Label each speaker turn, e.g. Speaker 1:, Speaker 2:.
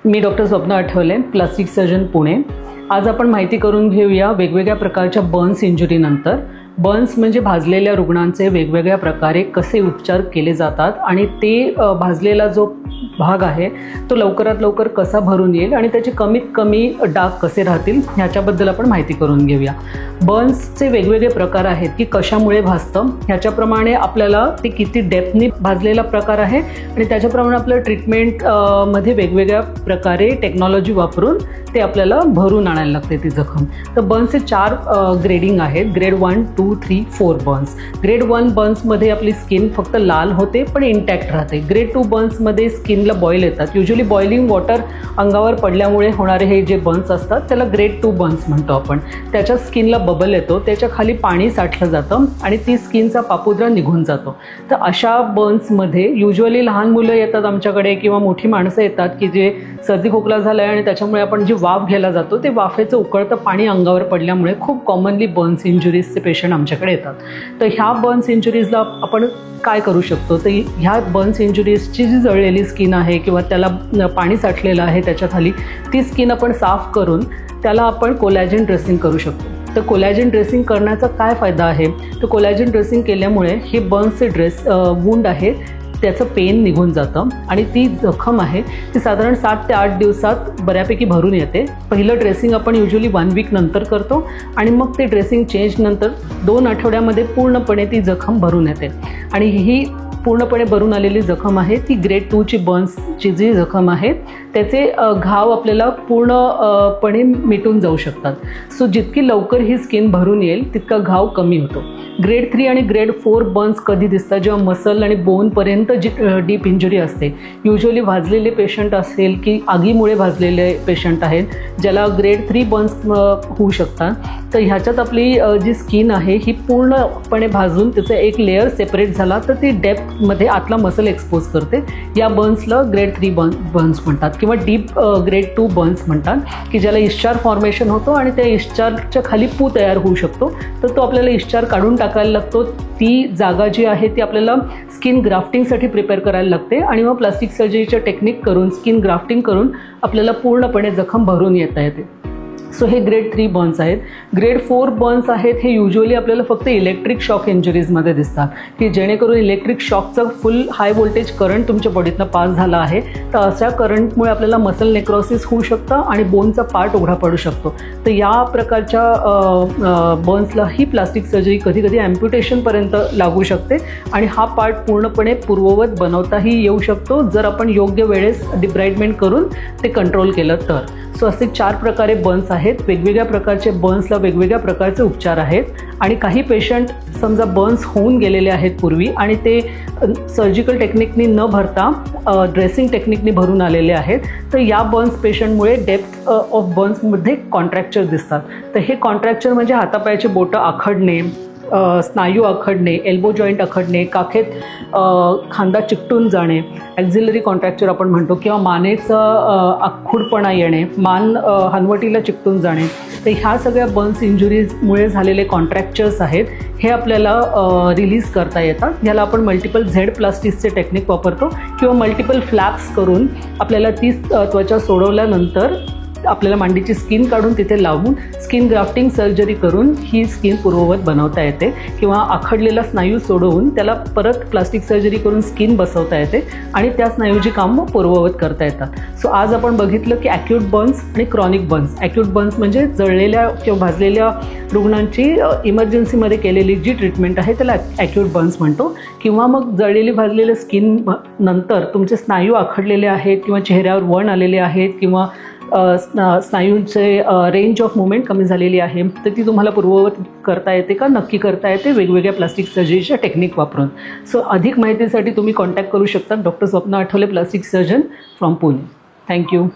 Speaker 1: मी doctor Swapna Athavale, plastic surgeon Pune. आज आपण माहिती करून घेऊया वेगवेगळ्या प्रकारच्या बर्न्स इंजुरीनंतर। बर्न्स म्हणजे भाजलेल्या रुग्णांचे वेगवेगळ्या प्रकारे कसे उपचार केले जातात आणि ते भाजलेला जो भाग आहे तो लवकरात लवकर कसा भरून येईल आणि त्याचे कमीत कमी डाग कसे राहतील ह्याच्याबद्दल आपण माहिती करून घेऊया। बर्न्सचे वेगवेगळे प्रकार आहेत की कशामुळे भाजतं, ह्याच्याप्रमाणे आपल्याला ते किती डेप्थनी भाजलेला प्रकार आहे आणि त्याच्याप्रमाणे आपलं ट्रीटमेंट मध्ये वेगवेगळ्या प्रकारे टेक्नॉलॉजी वापरून ते आपल्याला भरून आणायला लागते ती जखम। तर बर्न्सचे 4 ग्रेडिंग आहेत, ग्रेड 1, 2, 3, 4 बर्न्स। ग्रेड 1 बर्न्समध्ये आपली स्किन फक्त लाल होते पण इंटॅक्ट राहते। ग्रेड 2 बर्न्समध्ये स्किनला बॉईल येतात, युजली बॉइलिंग वॉटर अंगावर पडल्यामुळे होणारे हे जे बर्न्स असतात त्याला ग्रेड 2 बर्न्स म्हणतो आपण। त्याच्या स्किनला बबल येतो, त्याच्या खाली पाणी साठलं जातं आणि ती स्किनचा पापुद्रा निघून जातो। तर अशा बर्न्समध्ये युजली लहान मुलं येतात आमच्याकडे किंवा मोठी माणसं येतात की जे सर्दी खोकला झाला आहे आणि त्याच्यामुळे आपण जी वाफ घ्यायला जातो ते वाफेचं उकळतं पाणी अंगावर पडल्यामुळे खूप कॉमनली बर्न्स इंजुरीजचे पेशंट आमच्याकडे येतात। तर ह्या बर्न्स इंजुरीजला आपण काय करू शकतो, तर ह्या बर्न्स इंजुरीजची जी जळलेली स्किन आहे किंवा त्याला पाणी साठलेलं आहे त्याच्या खाली, ती स्किन आपण साफ करून त्याला आपण कोलॅजन ड्रेसिंग करू शकतो। तर कोलॅजन ड्रेसिंग करण्याचा काय फायदा आहे, तर कोलॅजन ड्रेसिंग केल्यामुळे हे बर्न्सचे वुंड आहे त्याचं पेन निघून जातं आणि ती जखम आहे ती साधारण 7 ते 8 दिवसात बऱ्यापैकी भरून येते। पहिलं ड्रेसिंग आपण युजली 1 वीक नंतर करतो आणि मग ते ड्रेसिंग चेंज नंतर 2 आठवड्यामध्ये पूर्णपणे ती जखम भरून येते आणि ही पूर्णपणे भरून आलेली जखम आहे ती ग्रेड 2ची बर्न्सची जी जखम आहे त्याचे घाव आपल्याला पूर्णपणे मिटून जाऊ शकतात। सो जितकी लवकर ही स्किन भरून येईल तितका घाव कमी होतो। ग्रेड 3 आणि ग्रेड 4 बर्न्स कधी दिसतात, जेव्हा मसल आणि बोनपर्यंत जी डीप इंजुरी असते। युजली भाजलेले पेशंट असेल की आगीमुळे भाजलेले पेशंट आहेत ज्याला ग्रेड 3 बर्न्स होऊ शकतात। तर ह्याच्यात आपली जी स्किन आहे ही पूर्णपणे भाजून त्याचा एक लेअर सेपरेट झाला तर ती डेप्थमध्ये आतला मसल एक्सपोज करते। या बर्न्सला ग्रेड 3 बर्न्स म्हणतात किंवा डीप ग्रेड 2 बर्न्स म्हणतात की ज्याला इश्चार फॉर्मेशन होतो आणि त्या इश्चारच्या खाली पू तयार होऊ शकतो। तर तो आपल्याला इश्चार काढून टाकायला लागतो, ती जागा जी आहे ती आपल्याला स्किन ग्राफ्टिंगसाठी प्रिपेअर करायला लागते आणि मग प्लास्टिक सर्जरीच्या टेक्निक करून स्किन ग्राफ्टिंग करून आपल्याला पूर्णपणे जखम भरून येता येते। सो हे ग्रेड 3 बर्न्स आहेत। ग्रेड 4 बर्न्स आहेत हे युजली आपल्याला फक्त इलेक्ट्रिक शॉक इंजुरीजमध्ये दिसतात की जेणेकरून इलेक्ट्रिक शॉकचं फुल हाय व्होल्टेज करंट तुमच्या बॉडीतनं पास झाला आहे तर अशा करंटमुळे आपल्याला मसल नेक्रोसिस होऊ शकतं आणि बोनचा पार्ट उघडा पडू शकतो। तर या प्रकारच्या बर्न्सला ही प्लास्टिक सर्जरी कधी कधी ॲम्प्युटेशनपर्यंत लागू शकते आणि हा पार्ट पूर्णपणे पूर्ववत बनवताही येऊ शकतो जर आपण योग्य वेळेस डिब्राइडमेंट करून ते कंट्रोल केलं तर। सो असे 4 प्रकारे बर्न्स आहेत। वेगवेगळ्या प्रकारचे बर्न्सला वेगवेगळ्या प्रकारचे उपचार आहेत आणि काही पेशंट समजा बर्न्स होऊन गेलेले आहेत पूर्वी आणि ते सर्जिकल टेक्निकनी न भरता ड्रेसिंग टेक्निकनी भरून आलेले आहेत। तर या बर्न्स पेशंटमुळे डेप्थ ऑफ बर्न्समध्ये कॉन्ट्रॅक्चर दिसतात। तर हे कॉन्ट्रॅक्चर म्हणजे हातापायाचे बोटं आखडणे, स्नायू आखडणे, एल्बो जॉईंट आखडणे, काखेत खांदा चिकटून जाणे, ॲक्झिलरी कॉन्ट्रॅक्चर आपण म्हणतो, किंवा मानेचं आखूडपणा येणे, मान हनवटीला चिकटून जाणे। तर ह्या सगळ्या बर्न्स इंजुरीजमुळे झालेले कॉन्ट्रॅक्चर्स आहेत हे आपल्याला रिलीज करता येतात। ह्याला आपण मल्टिपल झेड प्लास्टिकचे टेक्निक वापरतो किंवा मल्टिपल फ्लॅप्स करून आपल्याला ती त्वचा सोडवल्यानंतर आपल्याला मांडीची स्किन काढून तिथे लावून स्किन ग्राफ्टिंग सर्जरी करून ही स्किन पूर्ववत बनवता येते किंवा आखडलेला स्नायू सोडवून त्याला परत प्लास्टिक सर्जरी करून स्किन बसवता येते आणि त्या स्नायूची कामं पूर्ववत करता येतात। सो आज आपण बघितलं की ॲक्यूट बर्न्स आणि क्रॉनिक बर्न्स। ॲक्यूट बर्न्स म्हणजे जळलेल्या किंवा भाजलेल्या रुग्णांची इमर्जन्सीमध्ये केलेली जी ट्रीटमेंट आहे त्याला ॲक्यूट बर्न्स म्हणतो किंवा मग जळलेली भाजलेल्या स्किन नंतर तुमचे स्नायू आखडलेले आहेत किंवा चेहऱ्यावर वण आलेले आहेत किंवा स्नायूंचे रेंज ऑफ मुवमेंट कमी झालेली आहे तर ती तुम्हाला पूर्ववत करता येते का, नक्की करता येते वेगवेगळ्या प्लास्टिक सर्जरीच्या टेक्निक वापरून। सो अधिक माहितीसाठी तुम्ही कॉन्टॅक्ट करू शकता doctor Swapna Athavale, plastic surgeon from Pune. Thank you.